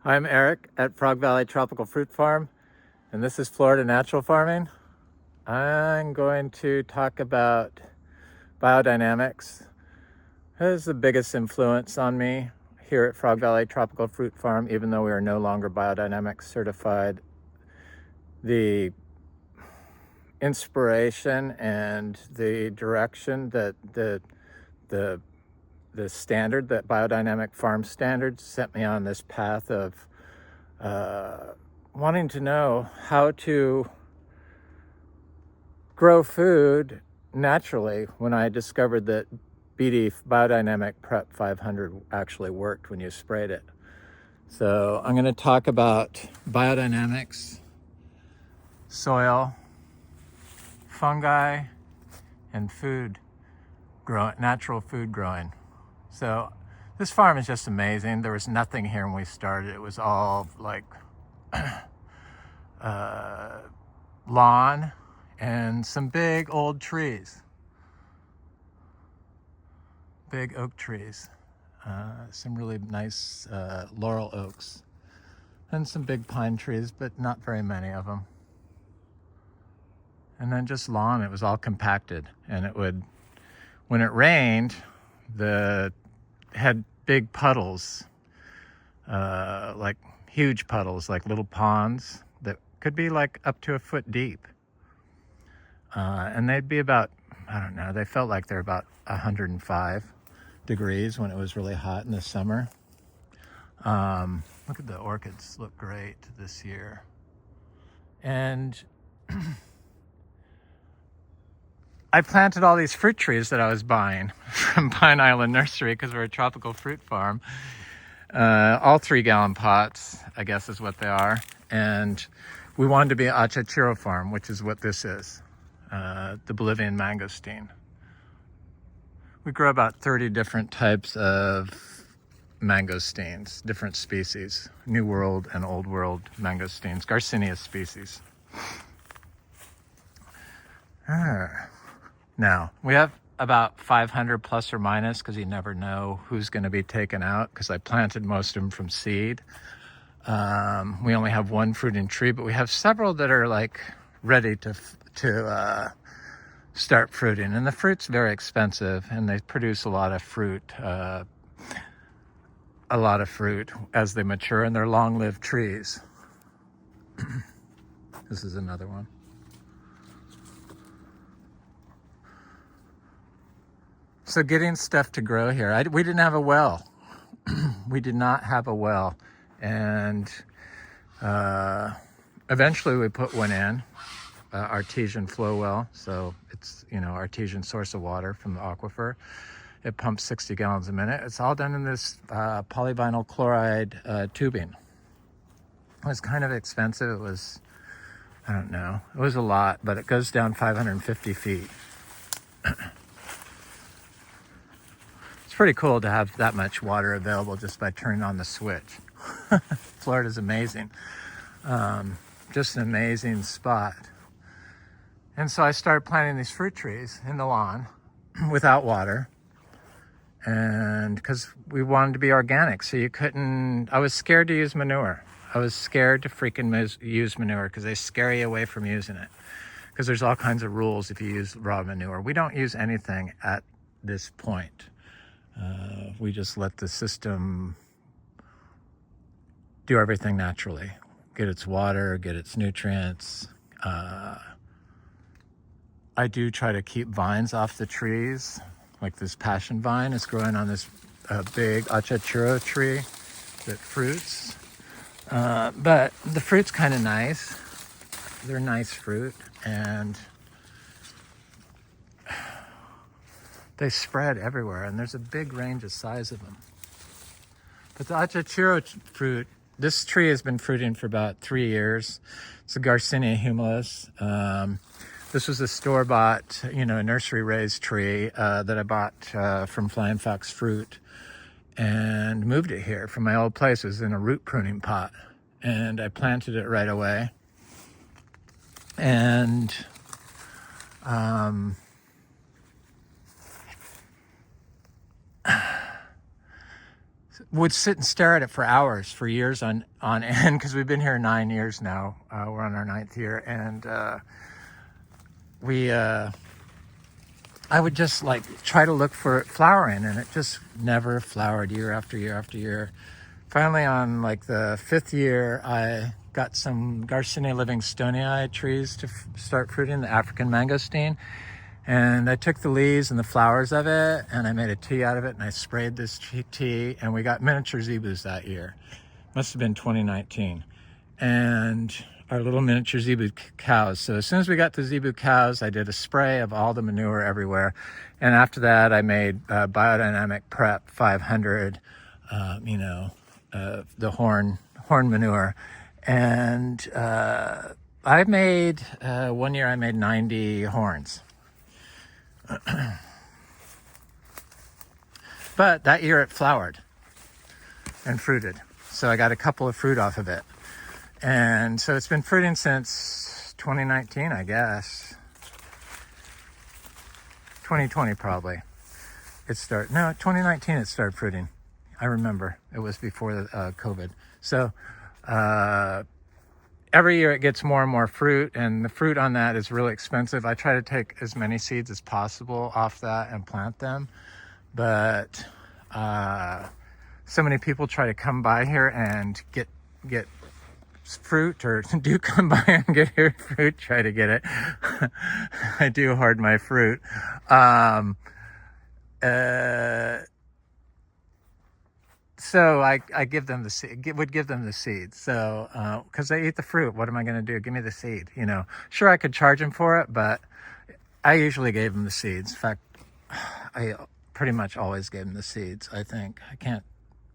I'm Eric at Frog Valley Tropical Fruit Farm, and this is Florida Natural Farming. I'm going to talk about biodynamics. It is the biggest influence on me here at Frog Valley Tropical Fruit Farm, even though we are no longer biodynamics certified. The inspiration and the direction that the standard, that biodynamic farm standards, set me on this path of wanting to know how to grow food naturally when I discovered that Biodynamic Prep 500 actually worked when you sprayed it. So I'm going to talk about biodynamics, soil, fungi, and food growing, natural food growing. So this farm is just amazing. There was nothing here when we started. It was all like lawn and some big old trees, big oak trees, some really nice laurel oaks, and some big pine trees, but not very many of them. And then just lawn. It was all compacted, and it would, when it rained, had big puddles, like huge puddles, like little ponds that could be like up to a foot deep. And they'd be about, I don't know, they felt like they're about 105 degrees when it was really hot in the summer. Look at the orchids, look great this year. And I planted all these fruit trees that I was buying from Pine Island Nursery because we're a tropical fruit farm. All 3-gallon pots, I guess is what they are. And we wanted to be an achachiro farm, which is what this is, the Bolivian mangosteen. We grow about 30 different types of mangosteens, different species, New World and Old World mangosteens, Garcinia species. Now, we have about 500 plus or minus, because you never know who's going to be taken out, because I planted most of them from seed. We only have one fruiting tree, but we have several that are like ready to start fruiting. And the fruit's very expensive, and they produce a lot of fruit as they mature, and they're long-lived trees. This is another one. So getting stuff to grow here, we didn't have a well. We did not have a well. And eventually we put one in, artesian flow well. So it's, artesian source of water from the aquifer. It pumps 60 gallons a minute. It's all done in this polyvinyl chloride tubing. It was kind of expensive. It was, I don't know, it was a lot, but it goes down 550 feet. It's pretty cool to have that much water available just by turning on the switch. Florida's amazing. Just an amazing spot. And so I started planting these fruit trees in the lawn without water. And because we wanted to be organic, so I was scared to use manure. I was scared to freaking use manure because they scare you away from using it. Because there's all kinds of rules if you use raw manure. We don't use anything at this point. We just let the system do everything naturally. Get its water, get its nutrients. I do try to keep vines off the trees. Like this passion vine is growing on this big achachiro tree that fruits. But the fruit's kind of nice. They're nice fruit, and they spread everywhere, and there's a big range of size of them. But the achachiro fruit, this tree has been fruiting for about 3 years. It's a Garcinia humilis. This was a store-bought, nursery-raised tree that I bought from Flying Fox Fruit and moved it here from my old place. It was in a root pruning pot, and I planted it right away. And would sit and stare at it for hours, for years on end, because we've been here 9 years now. We're on our 9th year, and I would just like try to look for it flowering, and it just never flowered year after year after year. Finally, on like the 5th year, I got some Garcinia livingstonii trees to start fruiting, the African mangosteen. And I took the leaves and the flowers of it, and I made a tea out of it, and I sprayed this tea, and we got miniature zebus that year. Must have been 2019. And our little miniature zebu cows. So as soon as we got the zebu cows, I did a spray of all the manure everywhere. And after that, I made Biodynamic Prep 500, the horn manure. And I made, 1 year I made 90 horns. But that year it flowered and fruited. So I got a couple of fruit off of it. And so it's been fruiting since 2019, I guess. 2020 probably. 2019 it started fruiting. I remember. It was before COVID. So every year it gets more and more fruit, and the fruit on that is really expensive. I try to take as many seeds as possible off that and plant them. But so many people try to come by here and get fruit, or do come by and get your fruit, try to get it. I do hoard my fruit. So I give them would give them the seed. So, cause they eat the fruit. What am I going to do? Give me the seed, Sure, I could charge them for it, but I usually gave them the seeds. In fact, I pretty much always gave them the seeds. I think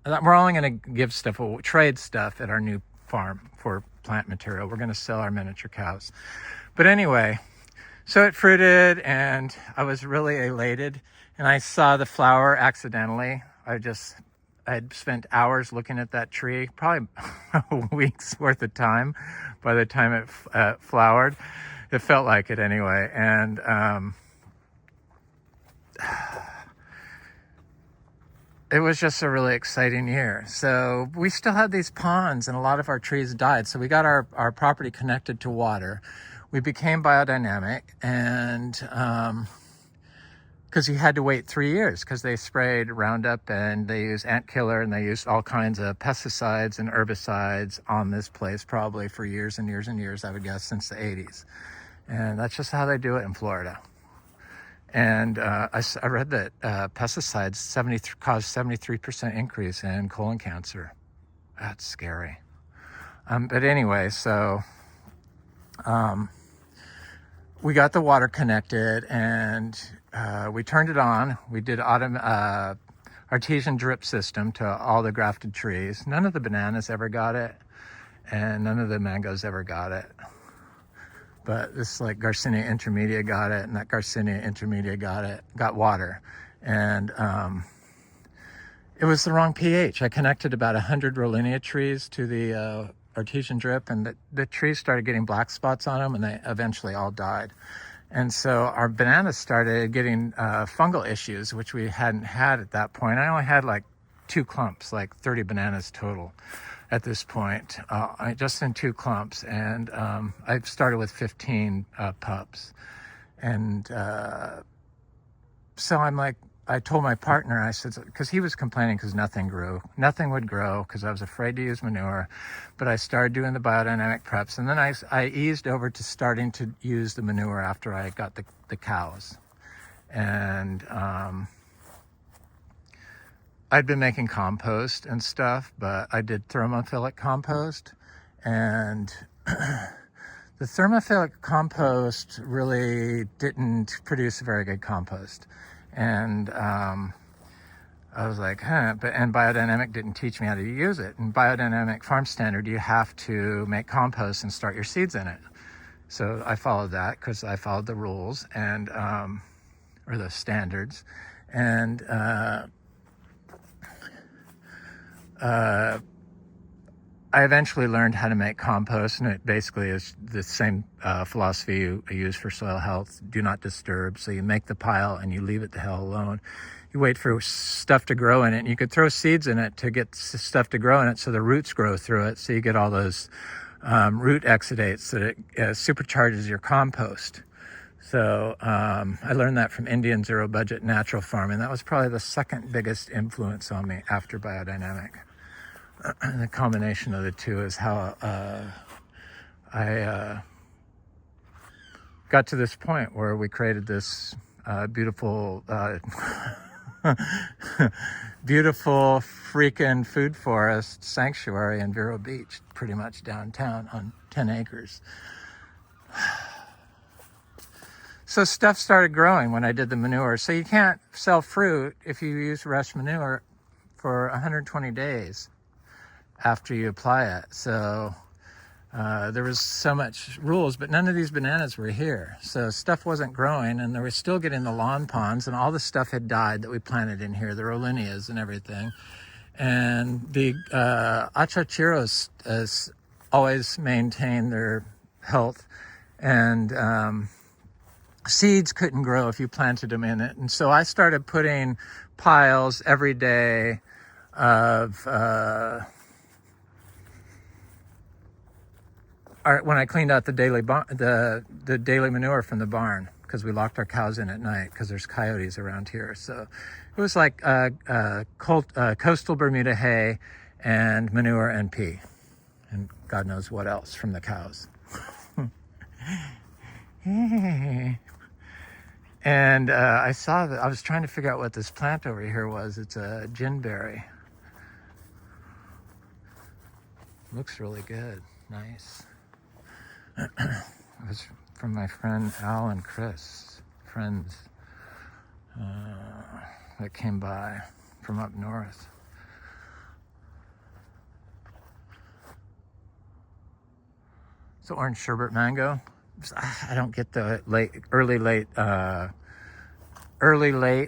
we're only going to give stuff, trade stuff at our new farm for plant material. We're going to sell our miniature cows. But anyway, so it fruited, and I was really elated, and I saw the flower accidentally. I'd spent hours looking at that tree, probably a week's worth of time by the time it flowered. It felt like it anyway. And it was just a really exciting year. So we still had these ponds, and a lot of our trees died. So we got our property connected to water. We became biodynamic, and because you had to wait 3 years, because they sprayed Roundup, and they used ant killer, and they used all kinds of pesticides and herbicides on this place probably for years and years and years, I would guess, since the 80s. And that's just how they do it in Florida. And I read that pesticides cause 73% increase in colon cancer. That's scary. But anyway, so we got the water connected, and we turned it on. We did artesian drip system to all the grafted trees. None of the bananas ever got it, and none of the mangoes ever got it. But this like Garcinia intermedia got it, and that Garcinia intermedia got water. And it was the wrong pH. I connected about 100 Rollinia trees to the artesian drip, and the trees started getting black spots on them, and they eventually all died. And so our bananas started getting fungal issues, which we hadn't had at that point. I only had like 2 clumps, like 30 bananas total at this point, just in 2 clumps. And I started with 15 pups. And so I told my partner, I said, because he was complaining because nothing would grow, because I was afraid to use manure. But I started doing the biodynamic preps, and then I eased over to starting to use the manure after I got the cows. And I'd been making compost and stuff, but I did thermophilic compost, and the thermophilic compost really didn't produce a very good compost. And I was like, and Biodynamic didn't teach me how to use it. In Biodynamic Farm Standard, you have to make compost and start your seeds in it. So I followed that because I followed the rules and or the standards. And I eventually learned how to make compost, and it basically is the same philosophy you use for soil health. Do not disturb. So you make the pile and you leave it the hell alone. You wait for stuff to grow in it, and you could throw seeds in it to get stuff to grow in it so the roots grow through it, so you get all those root exudates that it supercharges your compost. So I learned that from Indian zero budget natural farming. That was probably the second biggest influence on me after biodynamic. And the combination of the two is how I got to this point where we created this beautiful beautiful freaking food forest sanctuary in Vero Beach, pretty much downtown on 10 acres. So stuff started growing when I did the manure. So you can't sell fruit if you use rest manure for 120 days after you apply it. So there was so much rules, but none of these bananas were here. So stuff wasn't growing, and they were still getting the lawn ponds, and all the stuff had died that we planted in here, the Rolinias and everything. And the achachiros has always maintained their health, and seeds couldn't grow if you planted them in it. And so I started putting piles every day of when I cleaned out the daily the daily manure from the barn, because we locked our cows in at night because there's coyotes around here. So it was like coastal Bermuda hay and manure and pee, and God knows what else from the cows. And I saw that. I was trying to figure out what this plant over here was. It's a ginberry. Looks really good. Nice. It was from my friend Al and Chris, friends that came by from up north. So orange sherbet mango. I don't get the early, late,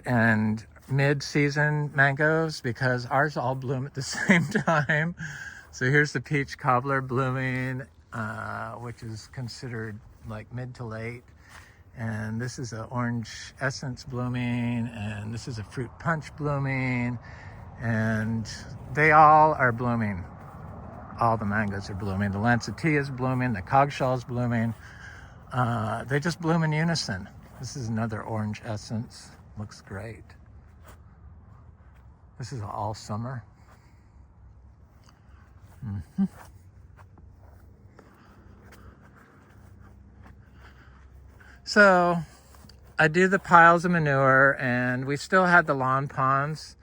and mid-season mangoes, because ours all bloom at the same time. So here's the peach cobbler blooming, which is considered like mid to late. And this is an orange essence blooming, and this is a fruit punch blooming, and they all are blooming. All the mangoes are blooming. The lancetilla is blooming. The coggshall is blooming. They just bloom in unison. This is another orange essence. Looks great. This is all summer. Mm-hmm. So I do the piles of manure, and we still had the lawn ponds.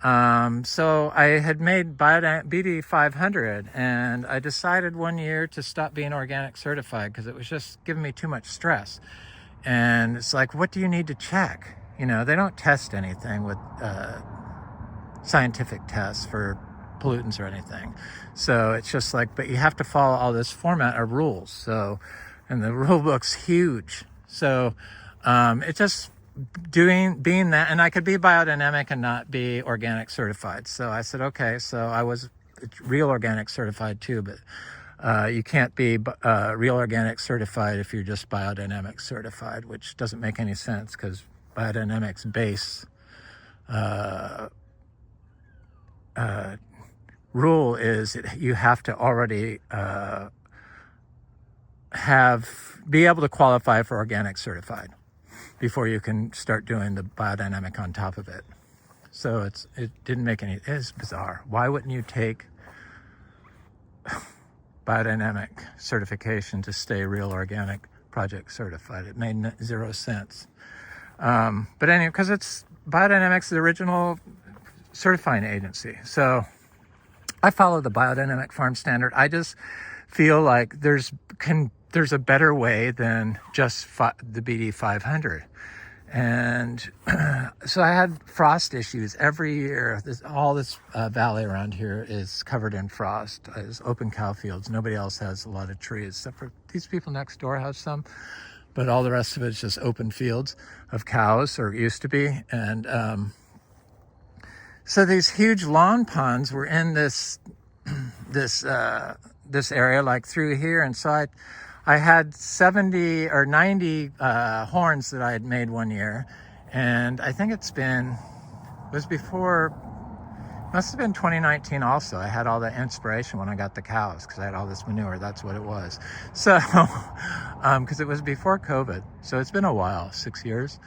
So I had made BD 500, and I decided one year to stop being organic certified because it was just giving me too much stress. And it's like, what do you need to check? You know, they don't test anything with scientific tests for pollutants or anything. So it's just like, but you have to follow all this format of rules. So, and the rule book's huge. So it just being that, and I could be biodynamic and not be organic certified. So I said, okay. So I was real organic certified too, but you can't be real organic certified if you're just biodynamic certified, which doesn't make any sense, because biodynamics base rule is you have to already be able to qualify for organic certified before you can start doing the biodynamic on top of it. So it didn't make any, it's bizarre. Why wouldn't you take biodynamic certification to stay real organic project certified? It made zero sense. But anyway, because it's Biodynamics, the original certifying agency. So I follow the Biodynamic Farm Standard. I just feel like there's a better way than just the BD 500. And so I had frost issues every year. All this valley around here is covered in frost. It's open cow fields. Nobody else has a lot of trees, except for these people next door have some. But all the rest of it's just open fields of cows, or used to be. And so these huge lawn ponds were in this this area, like through here. And so I had 70 or 90 horns that I had made one year. And I think it was before, must have been 2019 also. I had all that inspiration when I got the cows because I had all this manure. That's what it was. So, because it was before COVID. So it's been a while, 6 years.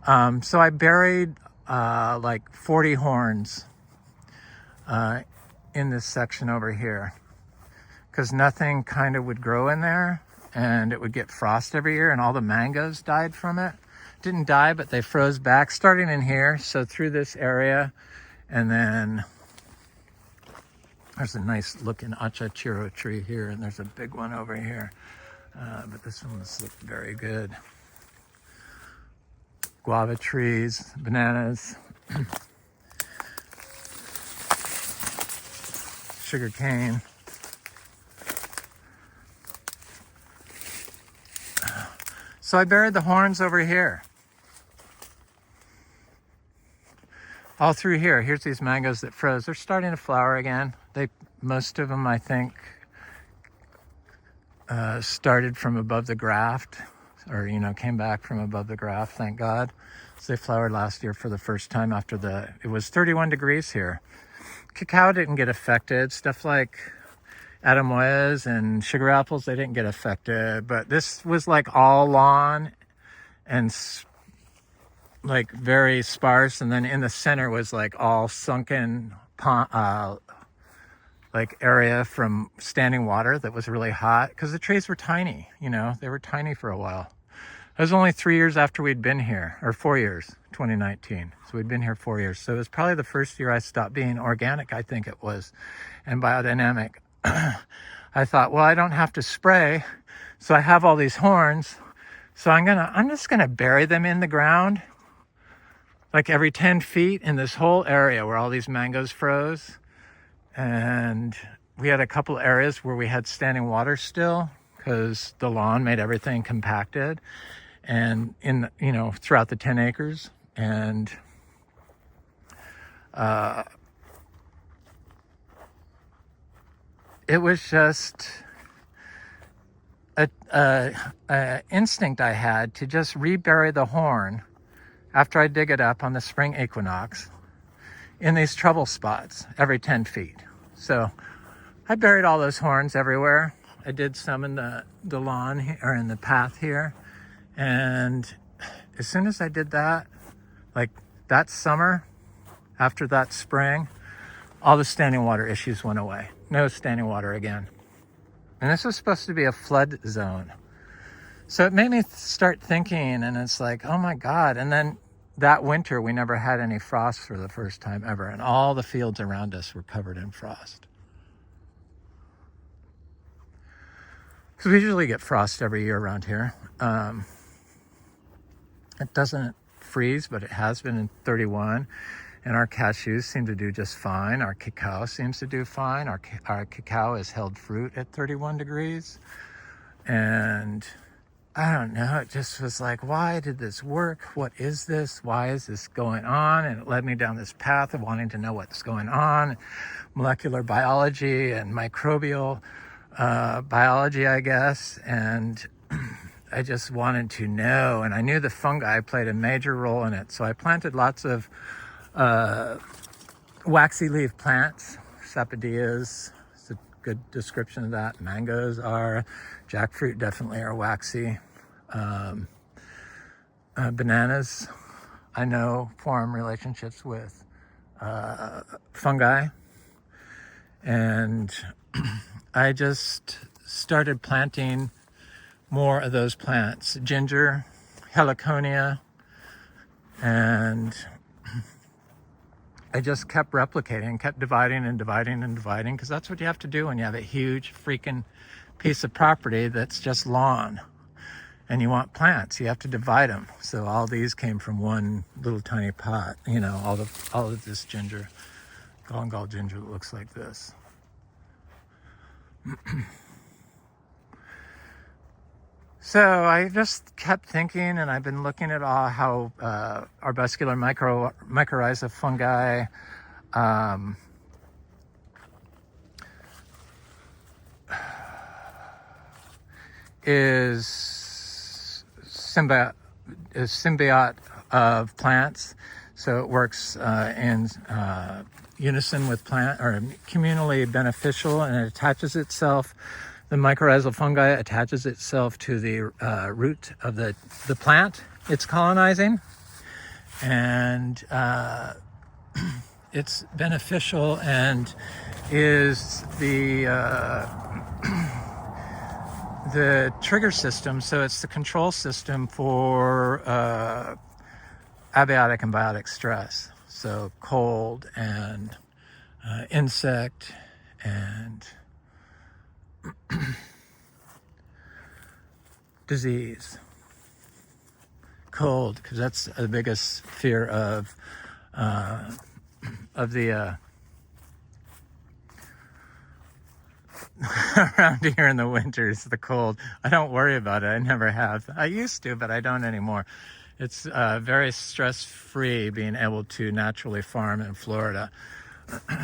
So I buried like 40 horns in this section over here because nothing kind of would grow in there, and it would get frost every year, and all the mangoes died from it. Didn't die, but they froze back starting in here. So through this area, and then there's a nice looking achachiro tree here, and there's a big one over here. But this one's looked very good. Guava trees, bananas, sugar cane. So I buried the horns over here. All through here. Here's these mangoes that froze. They're starting to flower again. Most of them, I think, started from above the graft, or, came back from above the graft, thank God. So they flowered last year for the first time after it was 31 degrees here. Cacao didn't get affected. Stuff like Adamoyas and sugar apples, they didn't get affected. But this was like all lawn and like very sparse, and then in the center was like all sunken like area from standing water that was really hot because the trees were tiny. They were tiny for a while. It was only 3 years after we'd been here, or 4 years, 2019. So we'd been here 4 years. So it was probably the first year I stopped being organic, I think it was, and biodynamic. I thought, well, I don't have to spray, so I have all these horns, so I'm just gonna bury them in the ground, like every 10 feet in this whole area where all these mangoes froze. And we had a couple areas where we had standing water still because the lawn made everything compacted, and throughout the 10 acres. And it was just a instinct I had to just rebury the horn after I dig it up on the spring equinox in these trouble spots every 10 feet. So I buried all those horns everywhere. I did some in the lawn or in the path here. And as soon as I did that, like that summer, after that spring, all the standing water issues went away. No standing water again. And this was supposed to be a flood zone. So it made me start thinking, and it's like, oh my God. And then that winter, we never had any frost for the first time ever. And all the fields around us were covered in frost. Because we usually get frost every year around here. It doesn't freeze, but it has been in 31. And our cashews seem to do just fine. Our cacao seems to do fine. Our cacao has held fruit at 31 degrees. And I don't know, it just was like, why did this work? What is this? Why is this going on? And it led me down this path of wanting to know what's going on. Molecular biology and microbial biology, I guess. And I just wanted to know. And I knew the fungi played a major role in it. So I planted lots of waxy leaf plants, sapodias. It's a good description of that. Mangoes are, jackfruit definitely are waxy. Bananas, I know, form relationships with fungi. And I just started planting more of those plants. Ginger, heliconia, and I just kept replicating, kept dividing and dividing and dividing, because that's what you have to do when you have a huge freaking piece of property that's just lawn and you want plants. You have to divide them. So all these came from one little tiny pot, all of this ginger, fungal ginger that looks like this. So I just kept thinking, and I've been looking at how arbuscular mychorizae fungi is symbiote of plants, so it works in unison with plant, or communally beneficial, and it attaches itself. The mycorrhizal fungi attaches itself to the root of the plant it's colonizing, and it's beneficial and is the trigger system. So it's the control system for abiotic and biotic stress. So cold and insect and disease. Cold, because that's the biggest fear of the around here in the winters, the cold. I don't worry about it. I never have. I used to, but I don't anymore. It's very stress-free being able to naturally farm in Florida.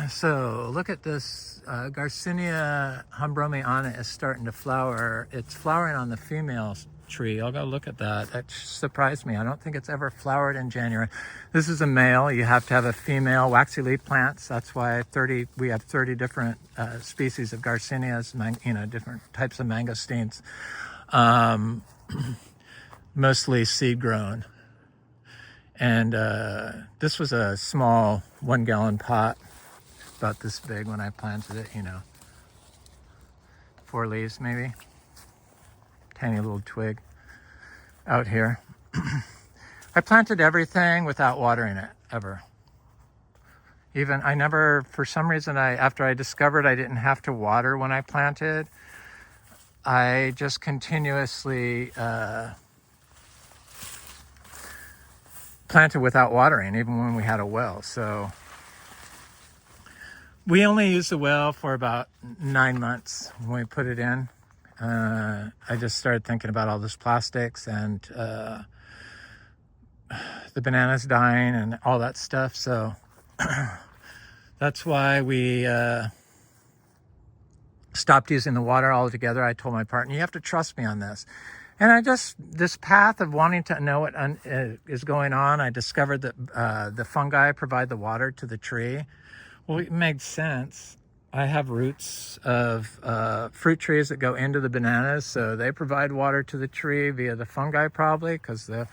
So look at this. Garcinia humbromiana is starting to flower. It's flowering on the female tree. I'll go look at that. That surprised me. I don't think it's ever flowered in January. This is a male. You have to have a female. Waxy leaf plants. That's why we have 30 different species of Garcinias, different types of mangosteens. Mostly seed grown. And this was a small 1 gallon pot, about this big when I planted it, 4 leaves maybe. Tiny little twig out here. I planted everything without watering it, ever. Even, I never, for some reason, after I discovered I didn't have to water when I planted, I just continuously planted without watering, even when we had a well. So we only used the well for about 9 months when we put it in. I just started thinking about all this plastics and the bananas dying and all that stuff. So that's why we stopped using the water altogether. I told my partner, you have to trust me on this. And this path of wanting to know what is going on, I discovered that the fungi provide the water to the tree. Well, it makes sense. I have roots of fruit trees that go into the bananas, so they provide water to the tree via the fungi, probably, because the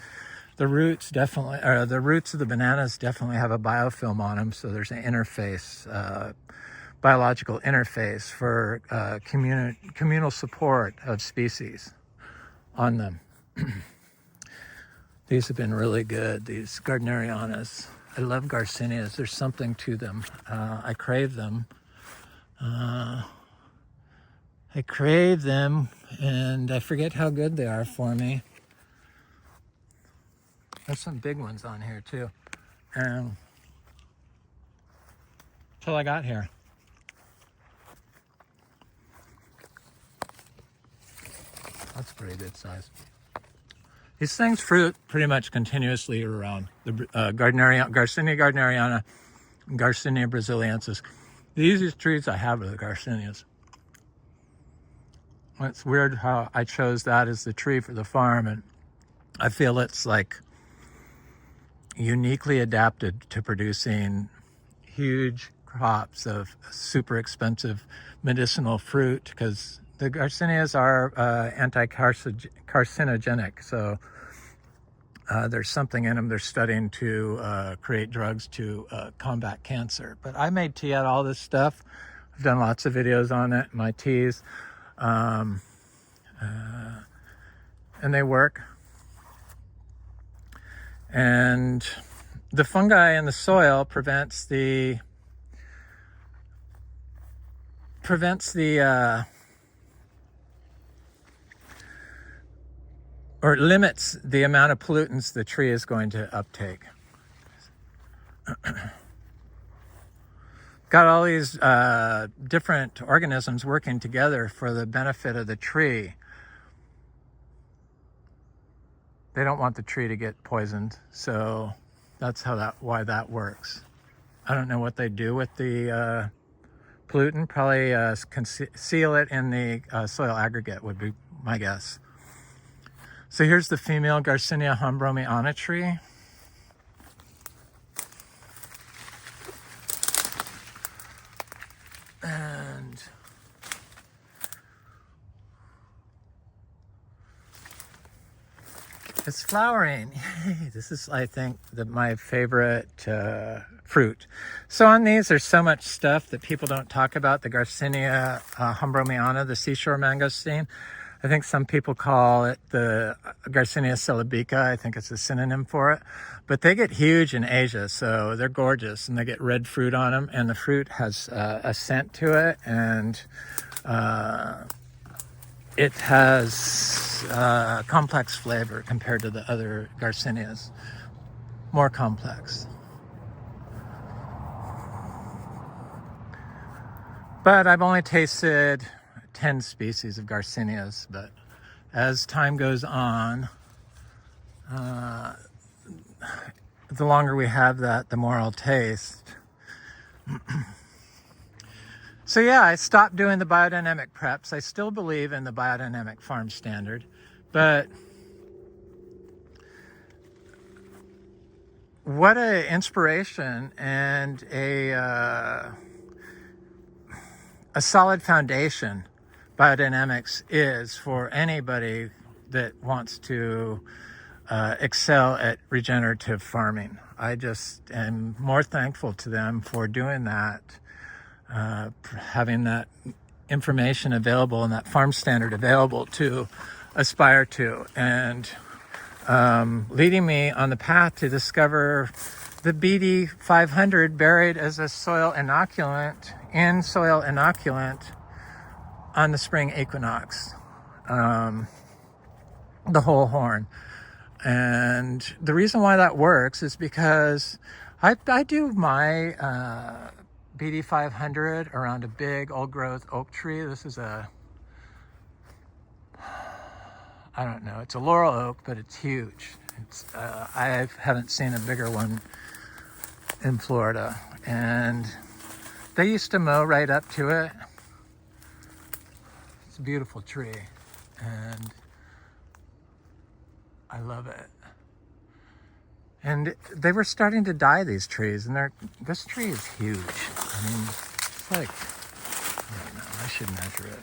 roots definitely, or the roots of the bananas definitely have a biofilm on them. So there's an interface, biological interface for communal support of species on them. These have been really good. These Gardnerianas. I love Garcinias. There's something to them. I crave them. And I forget how good they are for me. There's some big ones on here too. Until I got here. That's pretty good size. These things fruit pretty much continuously year round. The Garcinia gardneriana, Garcinia brasiliensis. The easiest trees I have are the Garcinias. It's weird how I chose that as the tree for the farm, and I feel it's like uniquely adapted to producing huge crops of super expensive medicinal fruit, because the Garcinias are anti-carcinogenic. So there's something in them they're studying to create drugs to combat cancer. But I made tea out of all this stuff. I've done lots of videos on it, my teas. And they work. And the fungi in the soil prevents the or it limits the amount of pollutants the tree is going to uptake. Got all these different organisms working together for the benefit of the tree. They don't want the tree to get poisoned, so that's why that works. I don't know what they do with the pollutant. Probably seal it in the soil aggregate would be my guess. So here's the female Garcinia hombromiana tree. And it's flowering. Yay. This is, I think, my favorite fruit. So on these, there's so much stuff that people don't talk about. The Garcinia hombromiana, the seashore mangosteen. I think some people call it the Garcinia celebica. I think it's a synonym for it. But they get huge in Asia, so they're gorgeous, and they get red fruit on them, and the fruit has a scent to it, and it has complex flavor compared to the other Garcinias. More complex. But I've only tasted 10 species of Garcinias, but as time goes on, the longer we have that, the more I'll taste. So yeah, I stopped doing the biodynamic preps. I still believe in the biodynamic farm standard, but what an inspiration and a solid foundation biodynamics is for anybody that wants to excel at regenerative farming. I just am more thankful to them for doing that, having that information available and that farm standard available to aspire to, and leading me on the path to discover the BD 500 buried as a soil inoculant on the spring equinox, the whole horn. And the reason why that works is because I do my BD 500 around a big old growth oak tree. This is I don't know, it's a laurel oak, but it's huge. I haven't seen a bigger one in Florida. And they used to mow right up to it. It's a beautiful tree, and I love it. And they were starting to die, these trees, and this tree is huge. I mean, it's like, I don't know, I should measure it.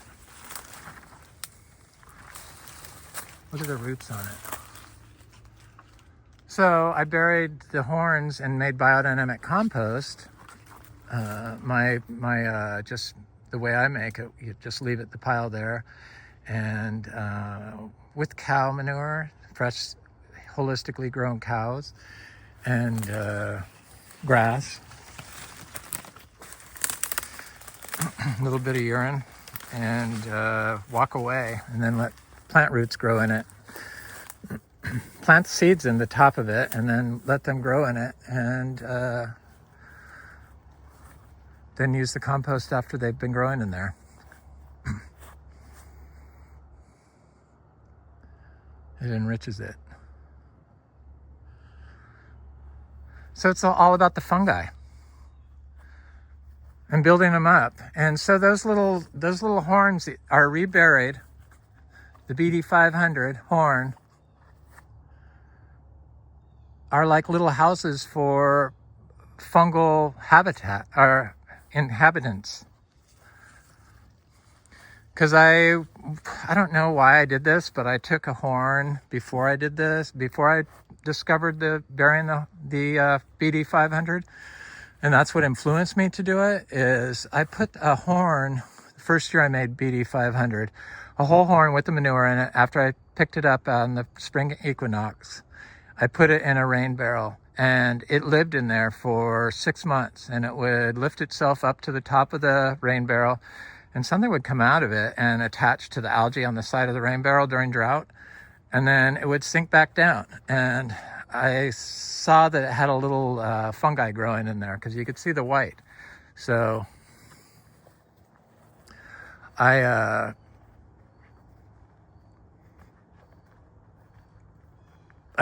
Look at the roots on it. So I buried the horns and made biodynamic compost. Just the way I make it, you just leave it the pile there, and with cow manure, fresh, holistically grown cows, and grass, a little bit of urine, and walk away, and then let plant roots grow in it. Plant seeds in the top of it, and then let them grow in it, and then use the compost after they've been growing in there. It enriches it. So it's all about the fungi and building them up. And so those little horns are reburied. The BD 500 horn are like little houses for fungal habitat or inhabitants. Because I don't know why I did this, but I took a horn before I did this, before I discovered burying the BD 500, and that's what influenced me to do it. Is I put a horn, the first year I made BD 500, a whole horn with the manure in it. After I picked it up on the spring equinox, I put it in a rain barrel, and it lived in there for 6 months, and it would lift itself up to the top of the rain barrel, and something would come out of it and attach to the algae on the side of the rain barrel during drought, and then it would sink back down. And I saw that it had a little fungi growing in there, because you could see the white. So I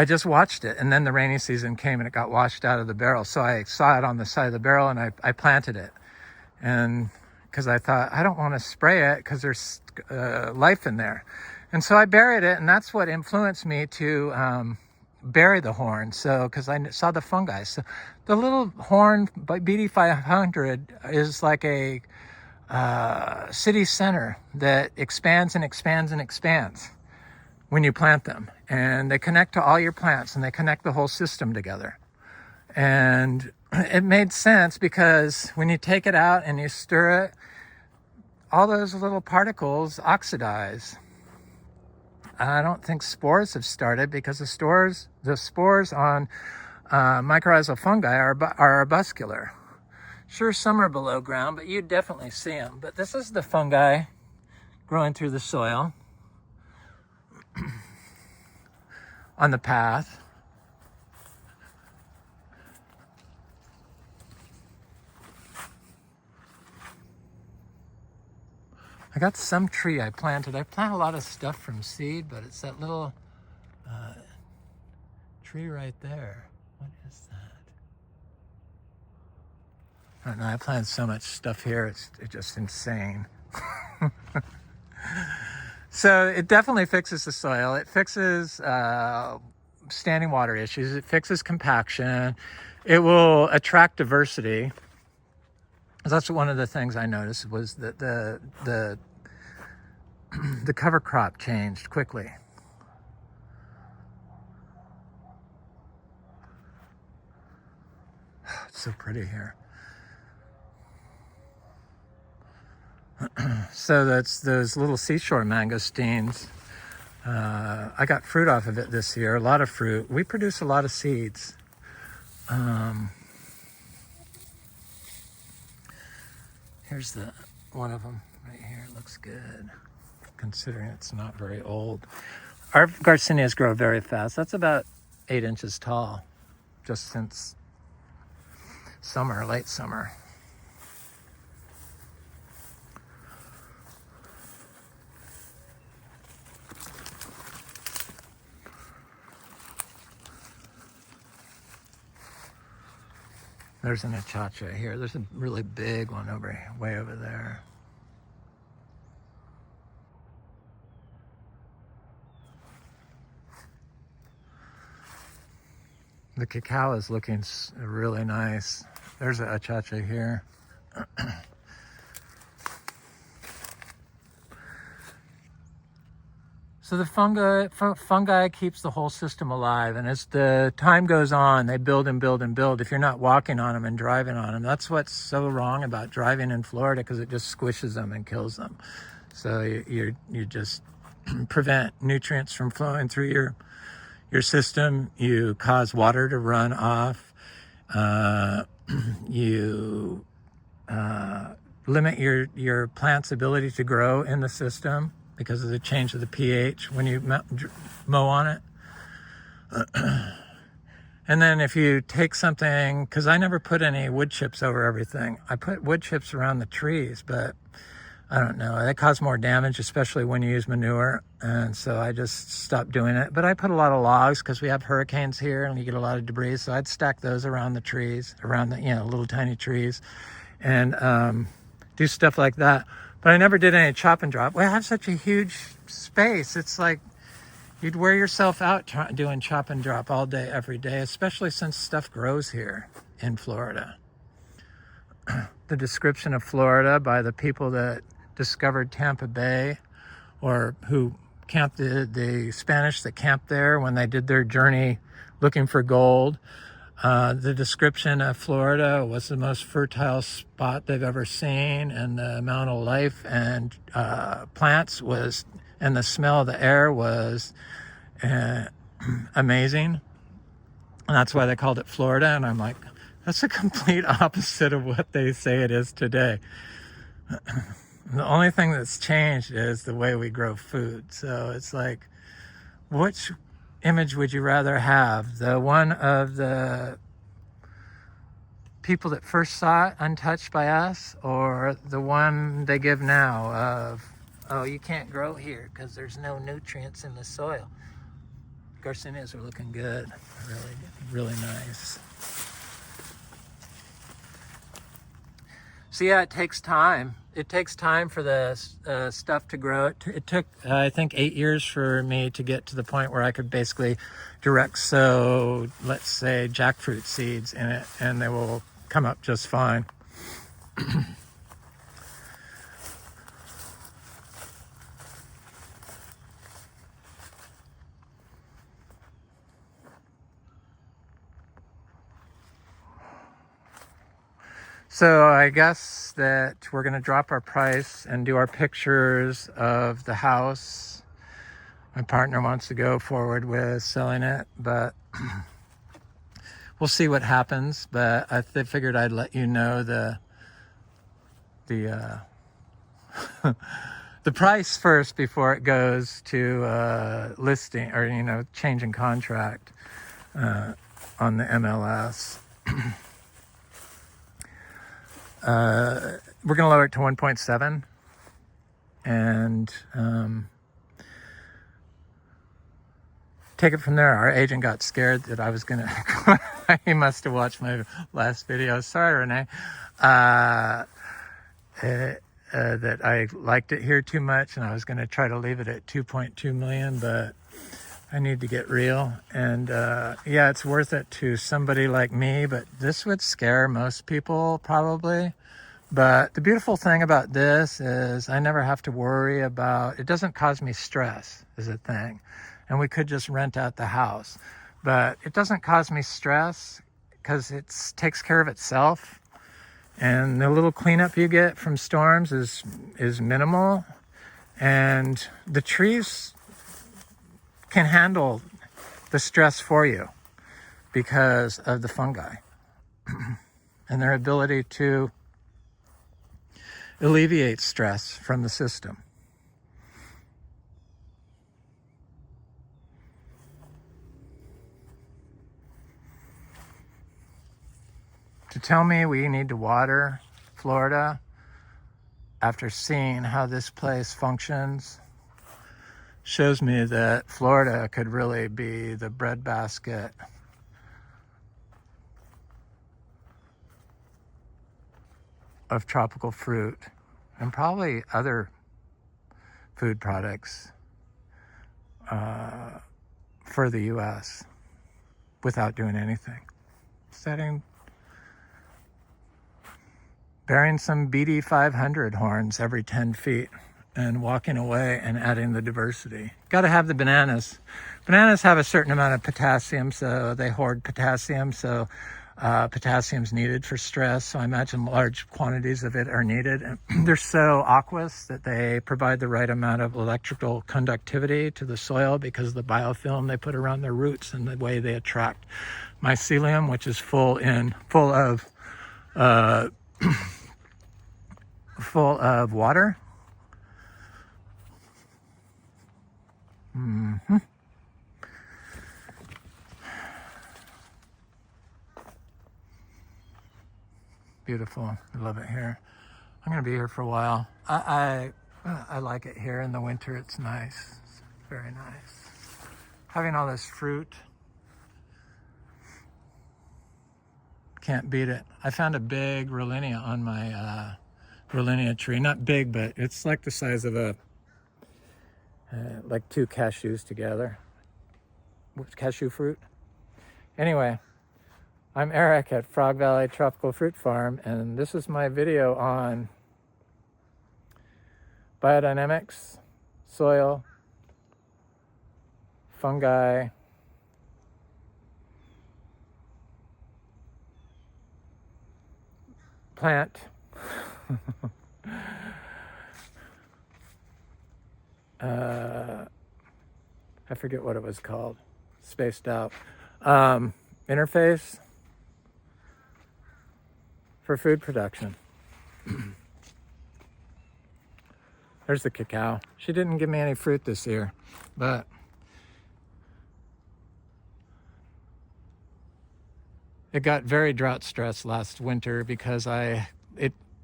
just watched it, and then the rainy season came and it got washed out of the barrel. So I saw it on the side of the barrel, and I planted it. And because I thought, I don't want to spray it because there's life in there. And so I buried it, and that's what influenced me to bury the horn. So, because I saw the fungi. So the little horn by BD500 is like a city center that expands and expands and expands when you plant them. And they connect to all your plants, and they connect the whole system together. And it made sense because when you take it out and you stir it, all those little particles oxidize. I don't think spores have started because the spores on mycorrhizal fungi are arbuscular. Sure, some are below ground, but you definitely see them. But this is the fungi growing through the soil on the path. I got some tree I planted. I plant a lot of stuff from seed, but it's that little tree right there. What is that? I don't know. I planted so much stuff here. It's just insane. So it definitely fixes the soil. It fixes standing water issues. It fixes compaction. It will attract diversity. That's one of the things I noticed was that the cover crop changed quickly. It's so pretty here. So that's those little seashore mangosteens. I got fruit off of it this year, a lot of fruit. We produce a lot of seeds. Here's one of them right here. It looks good, considering it's not very old. Our garcinias grow very fast. That's about 8 inches tall, just since summer, late summer. There's an achacha here. There's a really big one way over there. The cacao is looking really nice. There's an achacha here. So the fungi keeps the whole system alive, and as the time goes on, they build and build and build. If you're not walking on them and driving on them, that's what's so wrong about driving in Florida, because it just squishes them and kills them. So you just prevent nutrients from flowing through your system. You cause water to run off. You limit your plant's ability to grow in the system, because of the change of the pH when you mow on it. And then if you take something, because I never put any wood chips over everything. I put wood chips around the trees, but I don't know. They cause more damage, especially when you use manure. And so I just stopped doing it. But I put a lot of logs because we have hurricanes here and we get a lot of debris. So I'd stack those around the trees, around the little tiny trees, and do stuff like that. But I never did any chop and drop. We have such a huge space. It's like you'd wear yourself out doing chop and drop all day, every day, especially since stuff grows here in Florida. The description of Florida by the people that discovered Tampa Bay, or who camped, the Spanish that camped there when they did their journey looking for gold. The description of Florida was the most fertile spot they've ever seen, and the amount of life and plants was, and the smell of the air was amazing. And that's why they called it Florida. And I'm like, that's a complete opposite of what they say it is today. The only thing that's changed is the way we grow food. So it's like, which image would you rather have? The one of the people that first saw it untouched by us, or the one they give now of, oh, you can't grow here because there's no nutrients in the soil? Garcinias are looking good. Really, really nice. So yeah, it takes time. It takes time for the stuff to grow. It took, I think, 8 years for me to get to the point where I could basically direct sow, let's say, jackfruit seeds in it, and they will come up just fine. So I guess that we're going to drop our price and do our pictures of the house. My partner wants to go forward with selling it, but we'll see what happens. But I figured I'd let you know the the price first before it goes to listing, or changing contract on the MLS. We're going to lower it to 1.7, and take it from there. Our agent got scared that I was going to, he must have watched my last video. Sorry, Renee. That I liked it here too much, and I was going to try to leave it at 2.2 million, but I need to get real. And yeah, it's worth it to somebody like me, but this would scare most people probably. But the beautiful thing about this is I never have to worry about, it doesn't cause me stress is a thing. And we could just rent out the house, but it doesn't cause me stress because it takes care of itself. And the little cleanup you get from storms is minimal. And the trees can handle the stress for you because of the fungi and their ability to alleviate stress from the system. To tell me we need to water Florida after seeing how this place functions shows me that Florida could really be the breadbasket of tropical fruit and probably other food products for the U.S. without doing anything. Bearing some BD 500 horns every 10 feet and walking away and adding the diversity. Got to have the bananas. Bananas have a certain amount of potassium, so they hoard potassium. So potassium's needed for stress. So I imagine large quantities of it are needed. And they're so aqueous that they provide the right amount of electrical conductivity to the soil because of the biofilm they put around their roots and the way they attract mycelium, which is full of water. Mm-hmm. Beautiful. I love it here. I'm going to be here for a while. I like it here in the winter. It's nice. It's very nice. Having all this fruit, can't beat it. I found a big Rollinia on my Rollinia tree. Not big, but it's like the size of a like 2 cashews together. Cashew fruit. Anyway, I'm Eric at Frog Valley Tropical Fruit Farm, and this is my video on biodynamics, soil, fungi, plant, I forget what it was called, spaced out, interface for food production. There's the cacao. She didn't give me any fruit this year, but it got very drought stressed last winter because I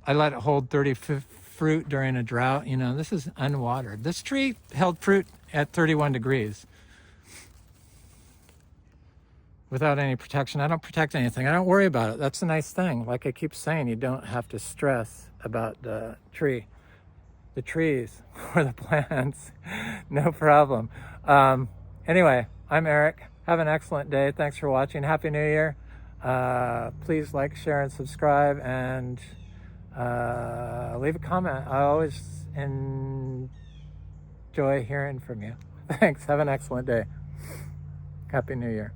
let it hold 30 fruit during a drought. You know, this is unwatered. This tree held fruit at 31 degrees. without any protection. I don't protect anything. I don't worry about it. That's a nice thing. Like I keep saying, you don't have to stress about the trees or the plants. No problem. Anyway, I'm Eric. Have an excellent day. Thanks for watching. Happy New Year. Please like, share, and subscribe, and leave a comment. I always enjoy hearing from you. Thanks. Have an excellent day. Happy New Year.